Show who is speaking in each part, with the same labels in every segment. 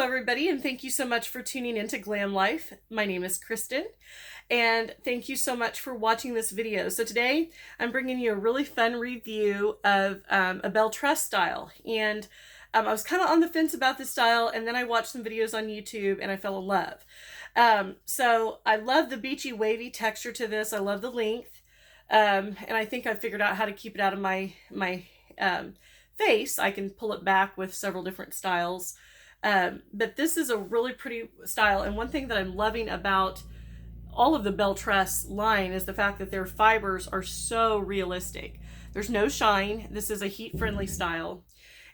Speaker 1: everybody, and thank you so much for tuning into Glam Life. My name is Kristen, and thank you so much for watching this video. So today, I'm bringing you a really fun review of a BelleTress style, and I was kind of on the fence about this style, and then I watched some videos on YouTube, and I fell in love. So I love the beachy, wavy texture to this. I love the length, and I think I figured out how to keep it out of my face. I can pull it back with several different styles. But this is a really pretty style, and one thing that I'm loving about all of the BelleTress line is the fact that their fibers are so realistic. There's no shine. This is a heat-friendly style,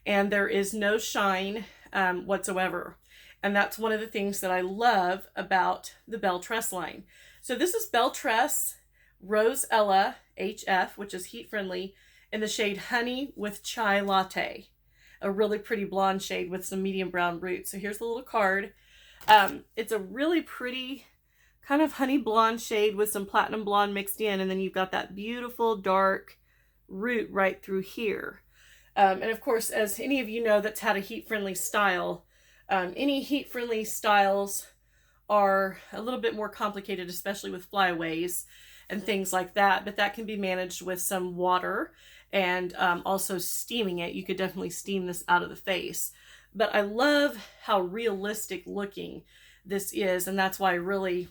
Speaker 1: and there is no shine whatsoever. And that's one of the things that I love about the BelleTress line. So this is BelleTress Rose Ella HF, which is heat-friendly, in the shade Honey with Chai Latte. A really pretty blonde shade with some medium brown roots. So here's the little card. It's a really pretty kind of honey blonde shade with some platinum blonde mixed in, and then you've got that beautiful dark root right through here. And of course, as any of you know that's had a heat-friendly style, any heat-friendly styles are a little bit more complicated, especially with flyaways and things like that, but that can be managed with some water and also steaming it. You could definitely steam this out of the face. But I love how realistic looking this is, and that's why I really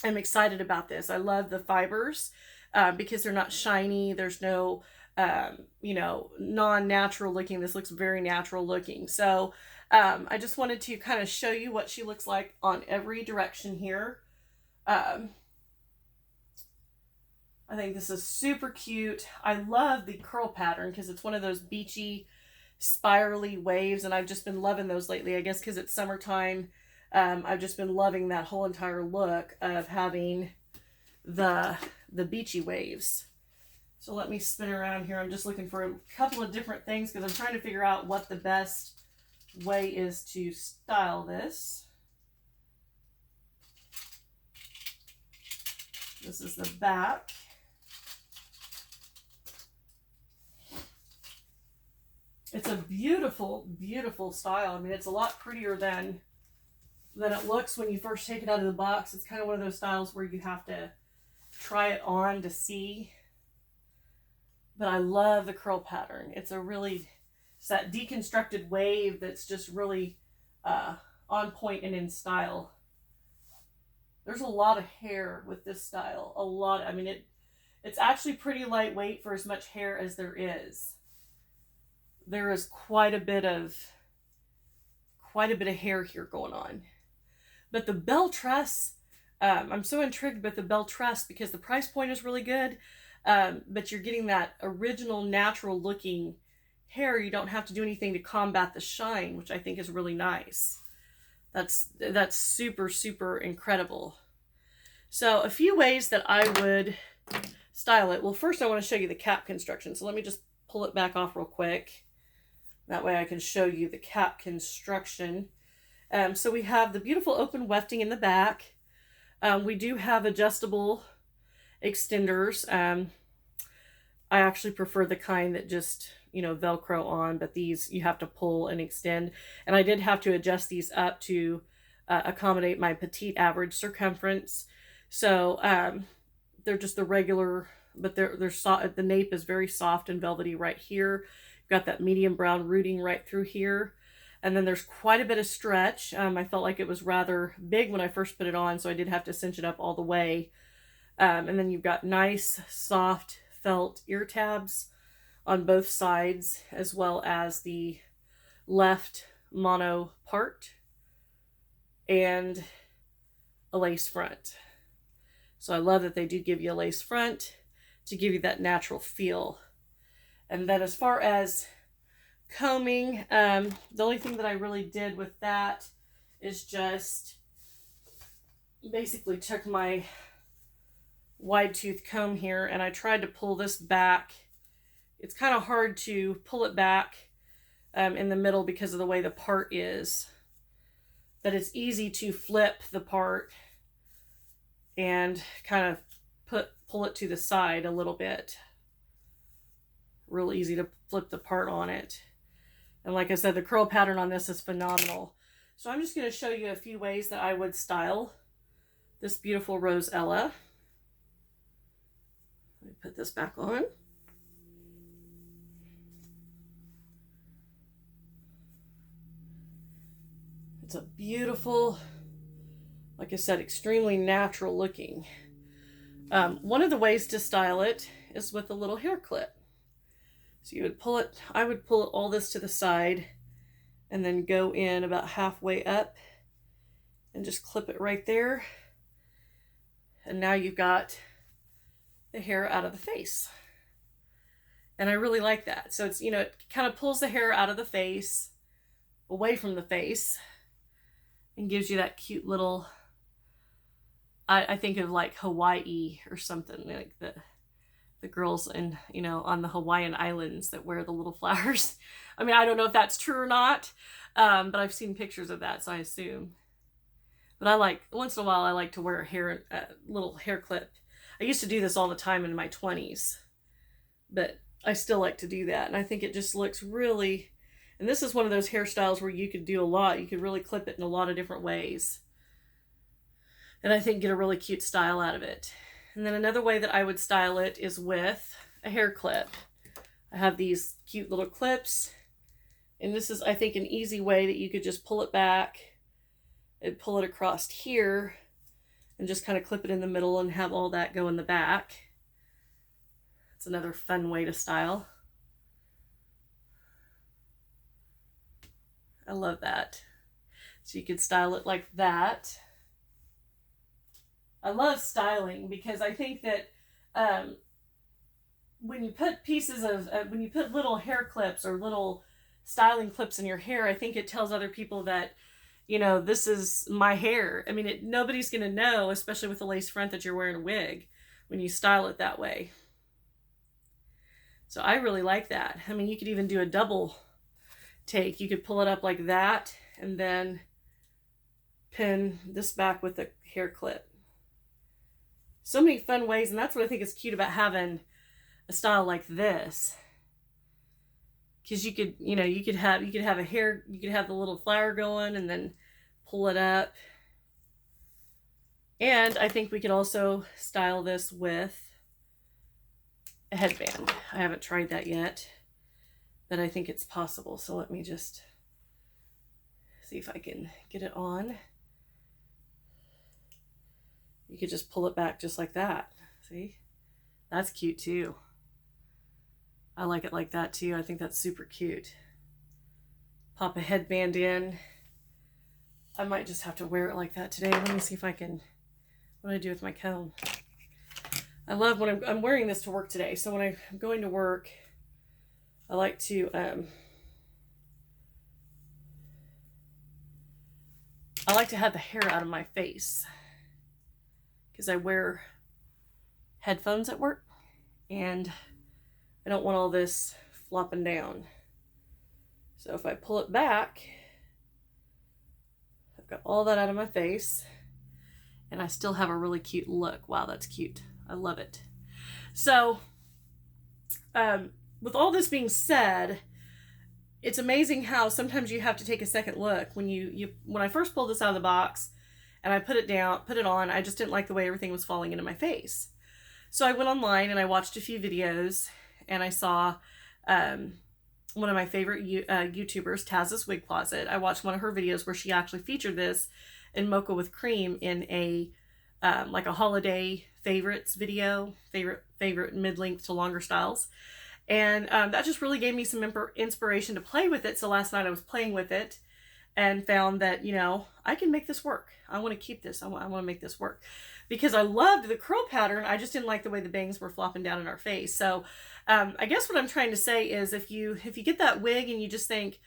Speaker 1: am excited about this. I love the fibers because they're not shiny. There's no, non-natural looking. This looks very natural looking. So I just wanted to kind of show you what she looks like on every direction here. I think this is super cute. I love the curl pattern because it's one of those beachy, spirally waves, and I've just been loving those lately. I guess because it's summertime, I've just been loving that whole entire look of having the beachy waves. So let me spin around here. I'm just looking for a couple of different things because I'm trying to figure out what the best way is to style this. This is the back. It's a beautiful, beautiful style. I mean, it's a lot prettier than it looks when you first take it out of the box. It's kind of one of those styles where you have to try it on to see. But I love the curl pattern. It's that deconstructed wave that's just really on point and in style. There's a lot of hair with this style. A lot. I mean, it's actually pretty lightweight for as much hair as there is. There is quite a bit of hair here going on. But the BelleTress, I'm so intrigued with the BelleTress because the price point is really good, but you're getting that original natural looking hair. You don't have to do anything to combat the shine, which I think is really nice. That's super, super incredible. So a few ways that I would style it. Well, first I want to show you the cap construction. So let me just pull it back off real quick. That way I can show you the cap construction. So we have the beautiful open wefting in the back. We do have adjustable extenders. I actually prefer the kind that just, Velcro on, but these you have to pull and extend. And I did have to adjust these up to accommodate my petite average circumference. So they're just the regular, but they're soft. The nape is very soft and velvety right here. Got that medium brown rooting right through here. And then there's quite a bit of stretch. I felt like it was rather big when I first put it on, so I did have to cinch it up all the way. And then you've got nice, soft felt ear tabs on both sides, as well as the left mono part and a lace front. So I love that they do give you a lace front to give you that natural feel. And then as far as combing, the only thing that I really did with that is just basically took my wide tooth comb here and I tried to pull this back. It's kind of hard to pull it back in the middle because of the way the part is, but it's easy to flip the part and kind of pull it to the side a little bit. Real easy to flip the part on it. And like I said, the curl pattern on this is phenomenal. So I'm just going to show you a few ways that I would style this beautiful Rose Ella. Let me put this back on. It's a beautiful, like I said, extremely natural looking. One of the ways to style it is with a little hair clip. So you would pull it, I would pull all this to the side and then go in about halfway up and just clip it right there. And now you've got the hair out of the face. And I really like that. So it's, you know, it kind of pulls the hair out of the face, away from the face, and gives you that cute little, I think of like Hawaii or something, like the girls in, you know, on the Hawaiian Islands that wear the little flowers. I mean, I don't know if that's true or not, but I've seen pictures of that, so I assume. But I like, once in a while, I like to wear a little hair clip. I used to do this all the time in my 20s, but I still like to do that. And I think it just looks really, and this is one of those hairstyles where you could do a lot. You could really clip it in a lot of different ways. And I think get a really cute style out of it. And then another way that I would style it is with a hair clip. I have these cute little clips. And this is, I think, an easy way that you could just pull it back and pull it across here and just kind of clip it in the middle and have all that go in the back. It's another fun way to style. I love that. So you could style it like that. I love styling because I think that when you put pieces of, when you put little hair clips or little styling clips in your hair, I think it tells other people that, you know, this is my hair. I mean, nobody's going to know, especially with the lace front, that you're wearing a wig when you style it that way. So I really like that. I mean, you could even do a double take. You could pull it up like that and then pin this back with a hair clip. So many fun ways, and that's what I think is cute about having a style like this. Because you could, you know, you could have a hair, you could have the little flower going and then pull it up. And I think we could also style this with a headband. I haven't tried that yet, but I think it's possible. So let me just see if I can get it on. You could just pull it back just like that. See? That's cute too. I like it like that too. I think that's super cute. Pop a headband in. I might just have to wear it like that today. Let me see if I can, what do I do with my comb? I love when I'm wearing this to work today. So when I'm going to work, I like to, have the hair out of my face because I wear headphones at work and I don't want all this flopping down. So if I pull it back, I've got all that out of my face and I still have a really cute look. Wow, that's cute. I love it. So with all this being said, it's amazing how sometimes you have to take a second look. When I first pulled this out of the box and I put it on, I just didn't like the way everything was falling into my face. So I went online and I watched a few videos and I saw one of my favorite YouTubers, Taz's Wig Closet. I watched one of her videos where she actually featured this in Mocha with Cream in a like a holiday favorites video, favorite mid-length to longer styles. And that just really gave me some inspiration to play with it. So last night I was playing with it and found that, you know, I can make this work. I want to keep this. I want to make this work because I loved the curl pattern. I just didn't like the way the bangs were flopping down in our face. So I guess what I'm trying to say is if you get that wig and you just think,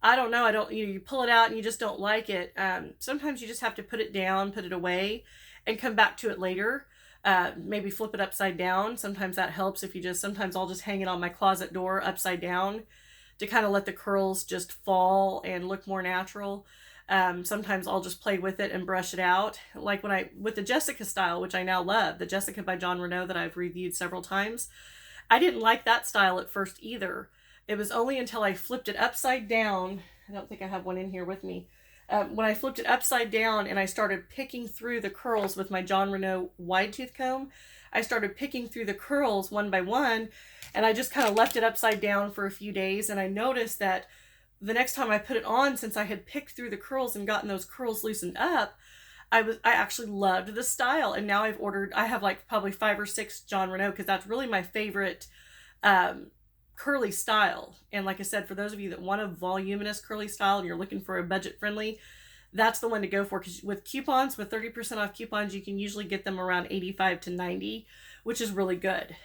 Speaker 1: I don't know, you pull it out and you just don't like it. Sometimes you just have to put it down, put it away and come back to it later. Maybe flip it upside down. Sometimes that helps sometimes I'll just hang it on my closet door upside down to kind of let the curls just fall and look more natural. Sometimes I'll just play with it and brush it out. Like with the Jessica style, which I now love, the Jessica by John Renault that I've reviewed several times. I didn't like that style at first either. It was only until I flipped it upside down. I don't think I have one in here with me. When I flipped it upside down and I started picking through the curls with my John Renault wide tooth comb, I started picking through the curls one by one, and I just kind of left it upside down for a few days, and I noticed that the next time I put it on, since I had picked through the curls and gotten those curls loosened up, I actually loved the style. And now I have like probably 5 or 6 John Renault, because that's really my favorite curly style. And like I said, for those of you that want a voluminous curly style and you're looking for a budget friendly, that's the one to go for, because with coupons, with 30% off coupons, you can usually get them around 85 to 90, which is really good.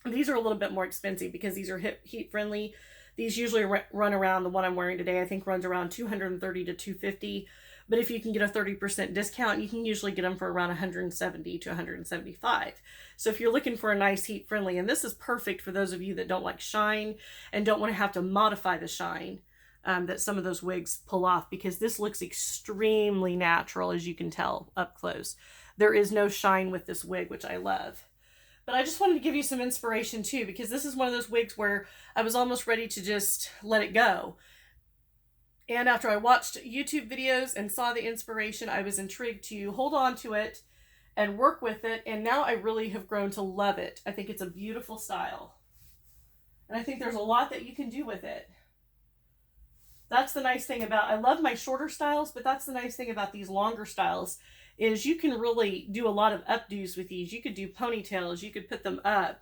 Speaker 1: These are a little bit more expensive because these are heat friendly. These usually run around, the one I'm wearing today, I think runs around $230 to $250. But if you can get a 30% discount, you can usually get them for around $170 to $175. So if you're looking for a nice heat friendly, and this is perfect for those of you that don't like shine and don't want to have to modify the shine that some of those wigs pull off, because this looks extremely natural, as you can tell up close. There is no shine with this wig, which I love. But I just wanted to give you some inspiration too, because this is one of those wigs where I was almost ready to just let it go. And after I watched YouTube videos and saw the inspiration, I was intrigued to hold on to it and work with it. And now I really have grown to love it. I think it's a beautiful style. And I think there's a lot that you can do with it. That's the nice thing about, I love my shorter styles, but that's the nice thing about these longer styles, is you can really do a lot of updos with these. You could do ponytails, you could put them up.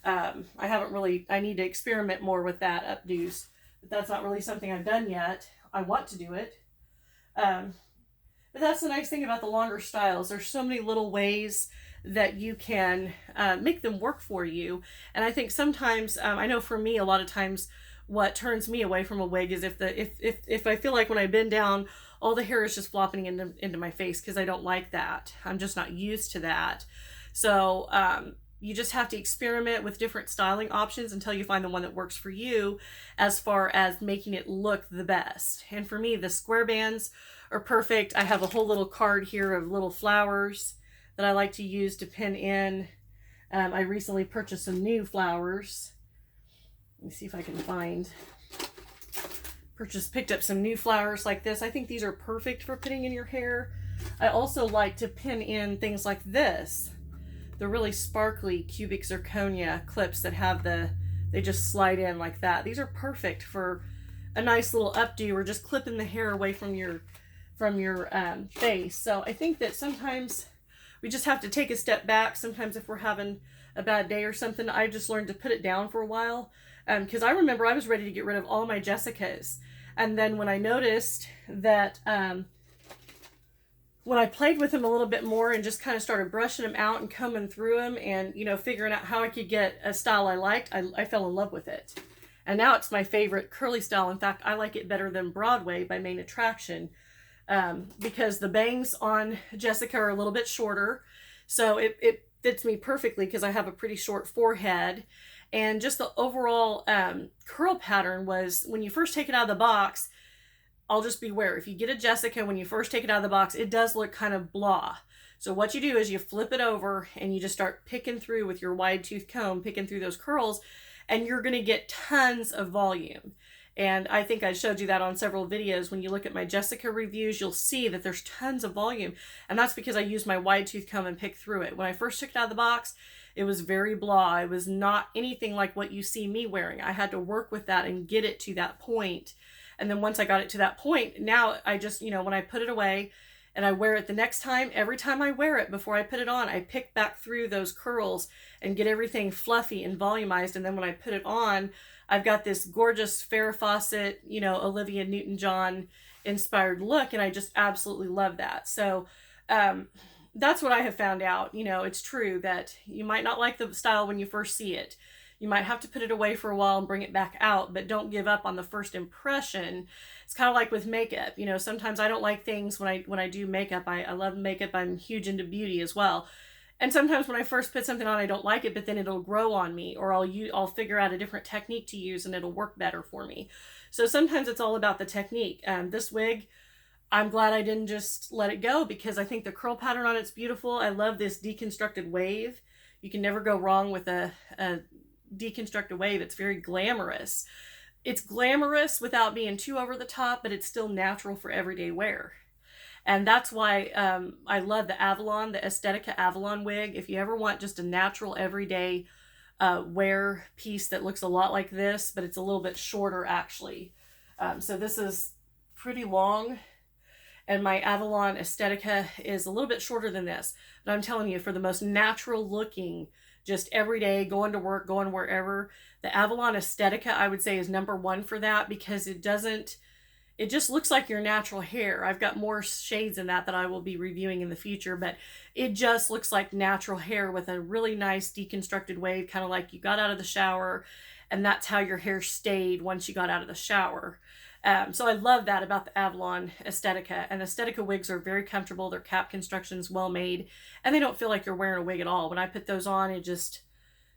Speaker 1: I need to experiment more with that, updos. But that's not really something I've done yet. I want to do it. But that's the nice thing about the longer styles. There's so many little ways that you can make them work for you. And I think sometimes, I know for me, a lot of times, what turns me away from a wig is if I feel like when I bend down, all the hair is just flopping into my face, because I don't like that. I'm just not used to that. So you just have to experiment with different styling options until you find the one that works for you, as far as making it look the best. And for me, the square bands are perfect. I have a whole little card here of little flowers that I like to use to pin in. I recently purchased some new flowers. Let me see if I can picked up some new flowers like this. I think these are perfect for putting in your hair. I also like to pin in things like this, the really sparkly cubic zirconia clips that have they just slide in like that. These are perfect for a nice little updo, or just clipping the hair away from your face. So I think that sometimes we just have to take a step back. Sometimes if we're having a bad day or something, I just learned to put it down for a while. Because I remember I was ready to get rid of all my Jessicas. And then when I noticed that when I played with them a little bit more and just kind of started brushing them out and combing through them and, figuring out how I could get a style I liked, I fell in love with it. And now it's my favorite curly style. In fact, I like it better than Broadway by Main Attraction, because the bangs on Jessica are a little bit shorter. So it fits me perfectly because I have a pretty short forehead. And just the overall curl pattern was, when you first take it out of the box, I'll just be aware, if you get a Jessica, when you first take it out of the box, it does look kind of blah. So what you do is you flip it over and you just start picking through with your wide tooth comb, picking through those curls, and you're going to get tons of volume. And I think I showed you that on several videos. When you look at my Jessica reviews, you'll see that there's tons of volume. And that's because I use my wide tooth comb and pick through it. When I first took it out of the box, it was very blah. It was not anything like what you see me wearing. I had to work with that and get it to that point. And then once I got it to that point, now I just, when I put it away and I wear it the next time, every time I wear it before I put it on, I pick back through those curls and get everything fluffy and volumized. And then when I put it on, I've got this gorgeous Farrah Fawcett, Olivia Newton-John inspired look. And I just absolutely love that. So, that's what I have found out. It's true that you might not like the style when you first see it. You might have to put it away for a while and bring it back out, but don't give up on the first impression. It's kind of like with makeup. Sometimes I don't like things when I do makeup. I love makeup. I'm huge into beauty as well. And sometimes when I first put something on, I don't like it, but then it'll grow on me, or I'll figure out a different technique to use and it'll work better for me. So sometimes it's all about the technique. This wig, I'm glad I didn't just let it go, because I think the curl pattern on it's beautiful. I love this deconstructed wave. You can never go wrong with a deconstructed wave. It's very glamorous. it's glamorous without being too over the top, but it's still natural for everyday wear. And that's why I love the Avalon, the Aesthetica Avalon wig. If you ever want just a natural everyday wear piece that looks a lot like this, but it's a little bit shorter actually. So this is pretty long, and my Avalon Aesthetica is a little bit shorter than this. But I'm telling you, for the most natural looking, just everyday, going to work, going wherever, the Avalon Aesthetica, I would say, is #1 for that, because it just looks like your natural hair. I've got more shades in that I will be reviewing in the future, but it just looks like natural hair with a really nice deconstructed wave, kind of like you got out of the shower, and that's how your hair stayed once you got out of the shower. So I love that about the Avalon Aesthetica. And Aesthetica wigs are very comfortable. Their cap construction is well made, and they don't feel like you're wearing a wig at all. When I put those on, it just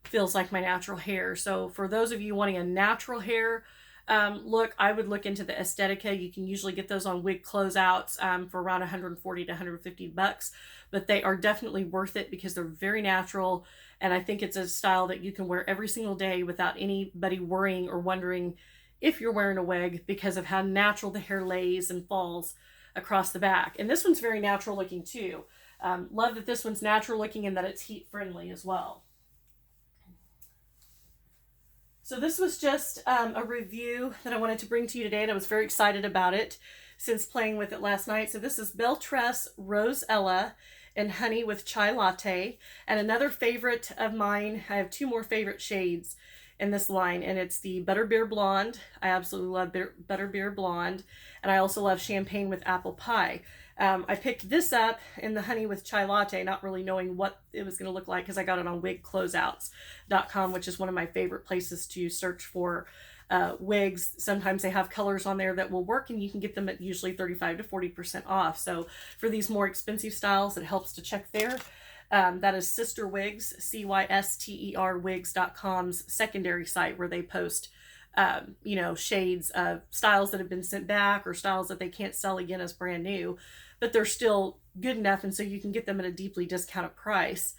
Speaker 1: feels like my natural hair. So for those of you wanting a natural hair look, I would look into the Aesthetica. You can usually get those on wig closeouts for around 140 to 150 bucks, but they are definitely worth it because they're very natural. And I think it's a style that you can wear every single day without anybody worrying or wondering if you're wearing a wig, because of how natural the hair lays and falls across the back. And this one's very natural looking too. Love that this one's natural looking and that it's heat friendly as well. So this was just a review that I wanted to bring to you today, and I was very excited about it since playing with it last night. So this is BelleTress Rose Ella and Honey with Chai Latte. And another favorite of mine, I have 2 more favorite shades in this line, and it's the Butterbeer Blonde. I absolutely love Butterbeer Blonde, and I also love Champagne with Apple Pie. I picked this up in the Honey with Chai Latte, not really knowing what it was going to look like, because I got it on wigcloseouts.com, which is one of my favorite places to search for wigs. Sometimes they have colors on there that will work, and you can get them at usually 35 to 40% off. So for these more expensive styles, it helps to check there. That is Sister Wigs, CYSTER wigs.com's secondary site, where they post you know, shades of styles that have been sent back or styles that they can't sell again as brand new, but they're still good enough, and so you can get them at a deeply discounted price.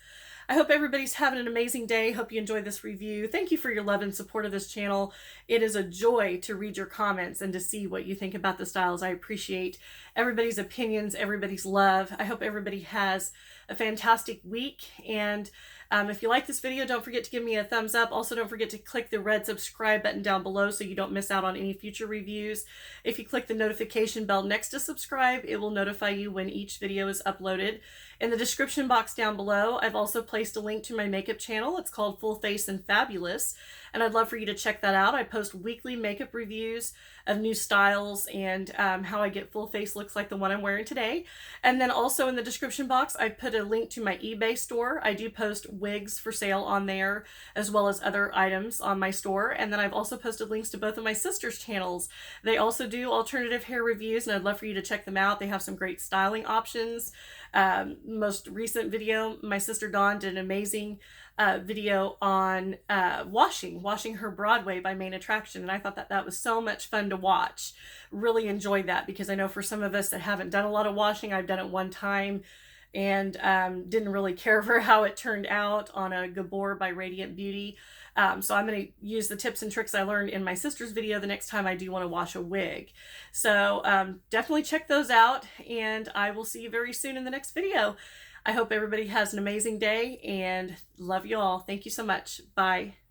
Speaker 1: I hope everybody's having an amazing day. Hope you enjoyed this review. Thank you for your love and support of this channel. It is a joy to read your comments and to see what you think about the styles. I appreciate everybody's opinions, everybody's love. I hope everybody has a fantastic week. And if you like this video, don't forget to give me a thumbs up. Also, don't forget to click the red subscribe button down below so you don't miss out on any future reviews. If you click the notification bell next to subscribe, it will notify you when each video is uploaded. In the description box down below, I've also placed a link to my makeup channel. It's called Full Face and Fabulous, and I'd love for you to check that out. I post weekly makeup reviews of new styles and how I get full face looks like the one I'm wearing today. And then also in the description box, I put a link to my eBay store. I do post wigs for sale on there, as well as other items on my store. And then I've also posted links to both of my sisters' channels. They also do alternative hair reviews, and I'd love for you to check them out. They have some great styling options. Most recent video, my sister Dawn did an amazing video on washing her Broadway by Main Attraction, and I thought that was so much fun to watch. Really enjoyed that, because I know for some of us that haven't done a lot of washing, I've done it one time and didn't really care for how it turned out on a Gabor by Radiant Beauty. So I'm going to use the tips and tricks I learned in my sister's video the next time I do want to wash a wig. So definitely check those out, and I will see you very soon in the next video. I hope everybody has an amazing day, and love you all. Thank you so much. Bye.